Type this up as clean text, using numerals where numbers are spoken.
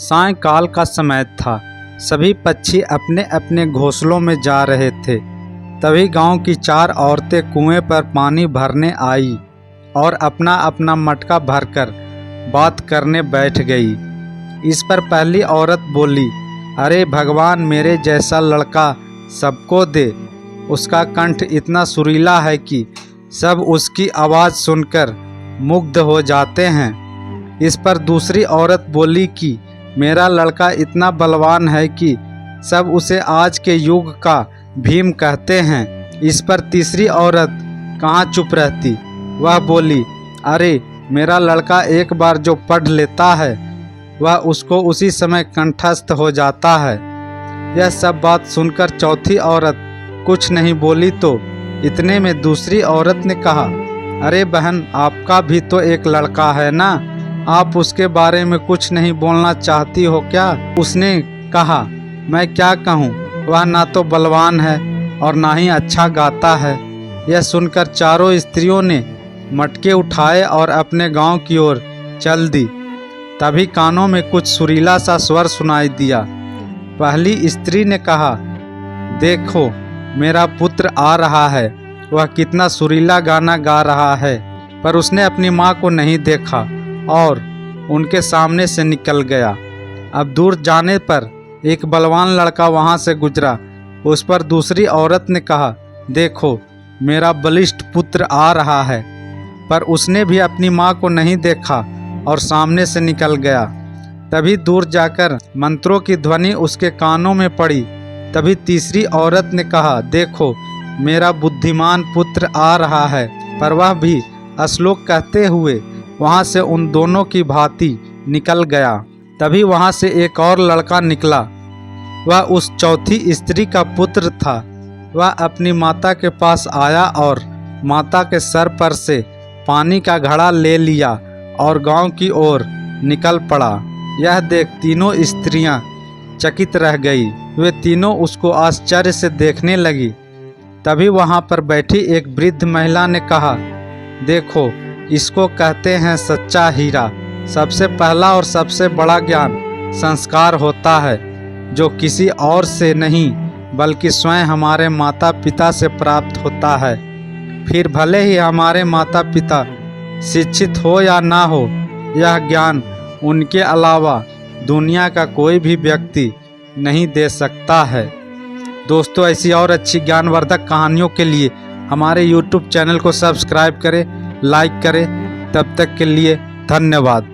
सायंकाल का समय था। सभी पक्षी अपने अपने घोंसलों में जा रहे थे। तभी गांव की 4 औरतें कुएं पर पानी भरने आई और अपना अपना मटका भरकर बात करने बैठ गई। इस पर पहली औरत बोली, अरे भगवान, मेरे जैसा लड़का सबको दे। उसका कंठ इतना सुरीला है कि सब उसकी आवाज़ सुनकर मुग्ध हो जाते हैं। इस पर दूसरी औरत बोली कि मेरा लड़का इतना बलवान है कि सब उसे आज के युग का भीम कहते हैं। इस पर तीसरी औरत कहाँ चुप रहती, वह बोली, अरे मेरा लड़का एक बार जो पढ़ लेता है वह उसको उसी समय कंठस्थ हो जाता है। यह सब बात सुनकर चौथी औरत कुछ नहीं बोली तो इतने में दूसरी औरत ने कहा, अरे बहन, आपका भी तो एक लड़का है ना, आप उसके बारे में कुछ नहीं बोलना चाहती हो क्या? उसने कहा, मैं क्या कहूँ, वह ना तो बलवान है और ना ही अच्छा गाता है। यह सुनकर चारों स्त्रियों ने मटके उठाए और अपने गांव की ओर चल दी। तभी कानों में कुछ सुरीला सा स्वर सुनाई दिया। पहली स्त्री ने कहा, देखो मेरा पुत्र आ रहा है, वह कितना सुरीला गाना गा रहा है। पर उसने अपनी माँ को नहीं देखा और उनके सामने से निकल गया। अब दूर जाने पर एक बलवान लड़का वहाँ से गुजरा। उस पर दूसरी औरत ने कहा, देखो मेरा बलिष्ठ पुत्र आ रहा है। पर उसने भी अपनी माँ को नहीं देखा और सामने से निकल गया। तभी दूर जाकर मंत्रों की ध्वनि उसके कानों में पड़ी। तभी तीसरी औरत ने कहा, देखो मेरा बुद्धिमान पुत्र आ रहा है। पर वह भी श्लोक कहते हुए वहाँ से उन दोनों की भांति निकल गया। तभी वहाँ से एक और लड़का निकला। वह उस चौथी स्त्री का पुत्र था। वह अपनी माता के पास आया और माता के सर पर से पानी का घड़ा ले लिया और गांव की ओर निकल पड़ा। यह देख तीनों स्त्रियां चकित रह गई। वे तीनों उसको आश्चर्य से देखने लगी। तभी वहां पर बैठी एक वृद्ध महिला ने कहा, देखो इसको कहते हैं सच्चा हीरा। सबसे पहला और सबसे बड़ा ज्ञान संस्कार होता है, जो किसी और से नहीं बल्कि स्वयं हमारे माता पिता से प्राप्त होता है। फिर भले ही हमारे माता पिता शिक्षित हो या ना हो, यह ज्ञान उनके अलावा दुनिया का कोई भी व्यक्ति नहीं दे सकता है। दोस्तों, ऐसी और अच्छी ज्ञानवर्धक कहानियों के लिए हमारे YouTube चैनल को सब्सक्राइब करें, लाइक करें। तब तक के लिए धन्यवाद।